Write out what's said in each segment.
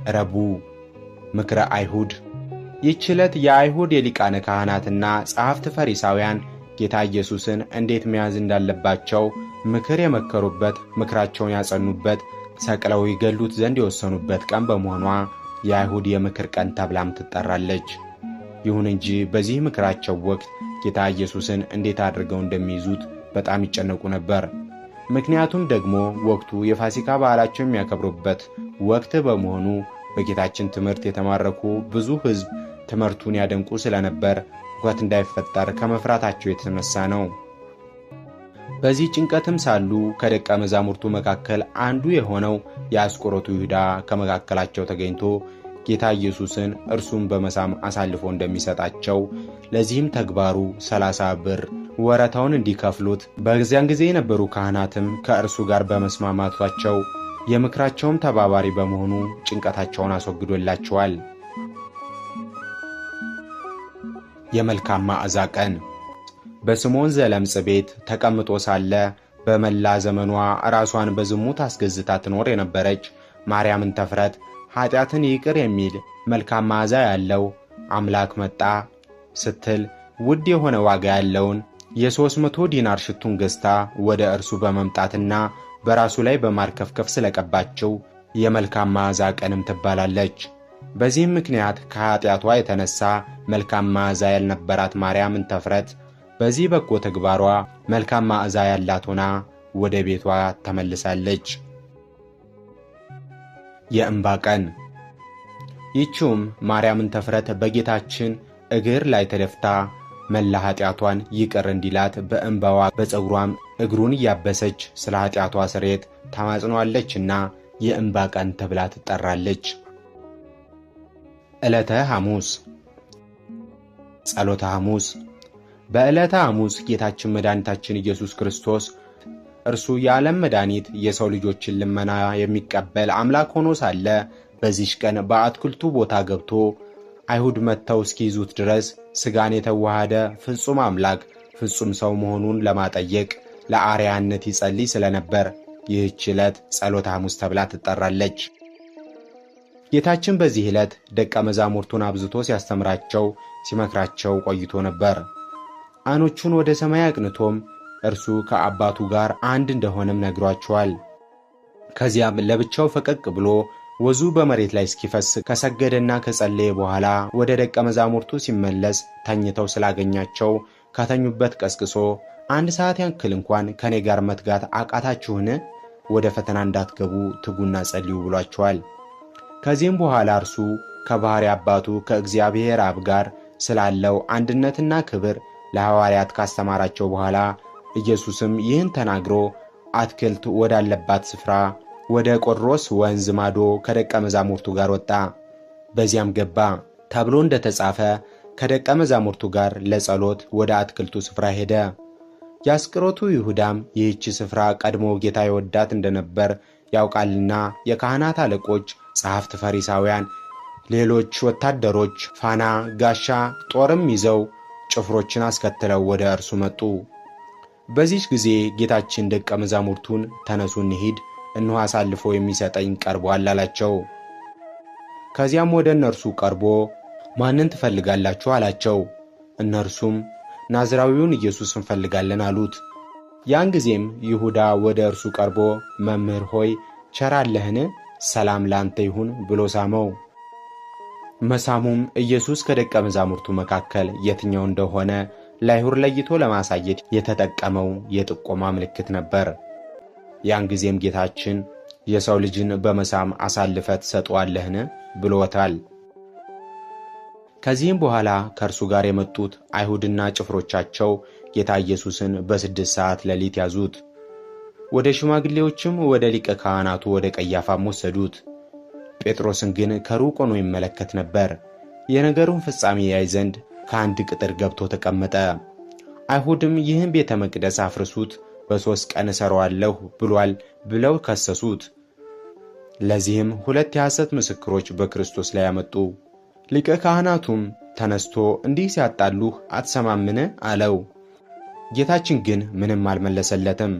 ረቡዕ ምክረ አይሁድ። ይህች ዕለት የአይሁድ የሊቃነ ካህናትና ጸሐፍት ፈሪሳውያን ጌታ ኢየሱስን እንዴት መያዝ እንዳለባቸው ምክር የመከሩበት፣ ምክራቸውን ያጸኑበት፣ ሰቅለው ይገሉት ዘንድ የወሰኑበት ቀን በመሆኗ የአይሁድ የምክር ቀን ተብላም ትጠራለች። ይሁን እንጂ በዚህ ምክራቸው ወቅት ጌታ ኢየሱስን እንዴት አድርገው እንደሚይዙት በጣም ይጨነቁ ነበር። ምክንያቱም ደግሞ ወቅቱ የፋሲካ በዓላቸው የሚያከብሩበት ወቅት በመሆኑ በጌታችን ትምህርት የተማረኩ ብዙ ሕዝብ ትምህርቱን ያደንቁ ስለነበር ሁከት እንዳይፈጠር ከመፍራታቸው የተነሳ ነው። በዚህ ጭንቀትም ሳሉ ከደቀ መዛሙርቱ መካከል አንዱ የሆነው የአስቆሮቱ ይሁዳ ከመካከላቸው ተገኝቶ ጌታ ኢየሱስን እርሱን በመሳም አሳልፎ እንደሚሰጣቸው፣ ለዚህም ተግባሩ 30 ብር ወረታውን እንዲከፍሉት፣ በዚያን ጊዜ የነበሩ ካህናትም ከእርሱ ጋር በመስማማታቸው የምክራቸውም ተባባሪ በመሆኑ ጭንቀታቸውን አስወግዶላቸዋል። የመልካም መዓዛ ቀን። በስምዖን ዘለምጽ ቤት ተቀምጦ ሳለ በመላ ዘመኗ ራሷን በዝሙት አስገዝታ ትኖር የነበረች ማርያምን ተፍረት ኃጢአትን ይቅር የሚል መልካም መዓዛ ያለው አምላክ መጣ ስትል ውድ የሆነ ዋጋ ያለውን የ300 ዲናር ሽቱን ገዝታ ወደ እርሱ በመምጣትና በራሱ ላይ በማርከፍከፍ ስለቀባቸው የመልካም መዓዛ ቀንም ትባላለች። በዚህም ምክንያት ከኃጢአቷ የተነሳ መልካም መዓዛ ያልነበራት ማርያምን ተፍረት በዚህ በጎ ተግባሯ መልካም መዓዛ ያላት ሆና ወደ ቤቷ ተመልሳለች። የእንባ ቀን። ይህችውም ማርያምን ተፍረት በጌታችን እግር ላይ ተደፍታ መላ ኃጢአቷን ይቅር እንዲላት በእንባዋ በፀጉሯም እግሩን እያበሰች ስለ ኃጢአቷ ስርየት ተማጽኗለችና የእንባ ቀን ተብላ ትጠራለች። ዕለተ ሐሙስ። ጸሎተ ሐሙስ። በዕለተ ሐሙስ ጌታችን መድኃኒታችን ኢየሱስ ክርስቶስ እርሱ የዓለም መድኃኒት የሰው ልጆችን ልመና የሚቀበል አምላክ ሆኖ ሳለ በዚህች ቀን በአትክልቱ ቦታ ገብቶ አይሁድ መጥተው እስኪይዙት ድረስ ሥጋን የተዋሃደ ፍጹም አምላክ ፍጹም ሰው መሆኑን ለማጠየቅ ለአርያነት ይጸልይ ስለነበር ይህች ዕለት ጸሎተ ሐሙስ ተብላ ትጠራለች። ጌታችን በዚህ ዕለት ደቀ መዛሙርቱን አብዝቶ ሲያስተምራቸው ሲመክራቸው ቆይቶ ነበር። ዓይኖቹን ወደ ሰማይ አቅንቶም እርሱ ከአባቱ ጋር አንድ እንደሆነም ነግሯቸዋል። ከዚያም ለብቻው ፈቀቅ ብሎ ወዙ በመሬት ላይ እስኪፈስ ከሰገደና ከጸለየ በኋላ ወደ ደቀ መዛሙርቱ ሲመለስ ተኝተው ስላገኛቸው ከተኙበት ቀስቅሶ 1 ሰዓት ያክል እንኳን ከኔ ጋር መትጋት አቃታችሁን? ወደ ፈተና እንዳትገቡ ትጉና ጸልዩ ብሏቸዋል። ከዚህም በኋላ እርሱ ከባሕሪ አባቱ ከእግዚአብሔር አብ ጋር ስላለው አንድነትና ክብር ለሐዋርያት ካስተማራቸው በኋላ ኢየሱስም ይህን ተናግሮ አትክልት ወዳለባት ስፍራ ወደ ቆድሮስ ወንዝ ማዶ ከደቀ መዛሙርቱ ጋር ወጣ። በዚያም ገባ ተብሎ እንደተጻፈ ከደቀ መዛሙርቱ ጋር ለጸሎት ወደ አትክልቱ ስፍራ ሄደ። የአስቆሮቱ ይሁዳም ይህች ስፍራ ቀድሞ ጌታ ይወዳት እንደነበር ያውቃልና የካህናት አለቆች፣ ጸሐፍት፣ ፈሪሳውያን፣ ሌሎች ወታደሮች ፋና፣ ጋሻ፣ ጦርም ይዘው ጭፍሮችን አስከትለው ወደ እርሱ መጡ። በዚህ ጊዜ ጌታችን ደቀ መዛሙርቱን ተነሱ እንሂድ፣ እነሆ አሳልፎ የሚሰጠኝ ቀርቧል አላቸው። ከዚያም ወደ እነርሱ ቀርቦ ማንን ትፈልጋላችሁ አላቸው። እነርሱም ናዝራዊውን ኢየሱስ እንፈልጋለን አሉት። ያን ጊዜም ይሁዳ ወደ እርሱ ቀርቦ መምህር ሆይ ቸር አለህን? ሰላም ላንተ ይሁን ብሎ ሳመው። መሳሙም ኢየሱስ ከደቀ መዛሙርቱ መካከል የትኛው እንደሆነ ለአይሁድ ለይቶ ለማሳየት የተጠቀመው የጥቆማ ምልክት ነበር። ያን ጊዜም ጌታችን የሰው ልጅን በመሳም አሳልፈ ትሰጠዋለህን ብሎታል። ከዚህም በኋላ ከእርሱ ጋር የመጡት አይሁድና ጭፍሮቻቸው ጌታ ኢየሱስን በ6 ሰዓት ሌሊት ያዙት። ወደ ሽማግሌዎችም ወደ ሊቀ ካህናቱ ወደ ቀያፋም ወሰዱት። ጴጥሮስን ግን ከሩቅ ሆኖ ይመለከት ነበር። የነገሩን ፍጻሜ ያይ ዘንድ ከአንድ ቅጥር ገብቶ ተቀመጠ። አይሁድም ይህን ቤተ መቅደስ አፍርሱት፣ በ3 ቀን እሠራዋለሁ ብሏል ብለው ከሰሱት። ለዚህም 2 የሐሰት ምስክሮች በክርስቶስ ላይ ያመጡ። ሊቀ ካህናቱም ተነስቶ እንዲህ ሲያጣሉህ አትሰማምን አለው። ጌታችን ግን ምንም አልመለሰለትም።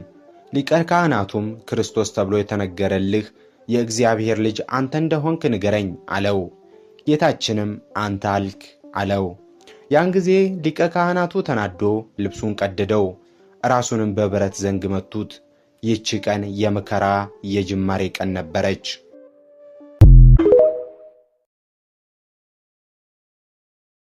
ሊቀ ካህናቱም ክርስቶስ ተብሎ የተነገረልህ የእግዚአብሔር ልጅ አንተ እንደሆንክ ንገረኝ አለው። ጌታችንም አንተ አልክ አለው። ያን ጊዜ ሊቀ ካህናቱ ተናዶ ልብሱን ቀደደው፣ ራሱንም በብረት ዘንግ መቱት። ይህች ቀን የመከራ የጅማሬ ቀን ነበረች።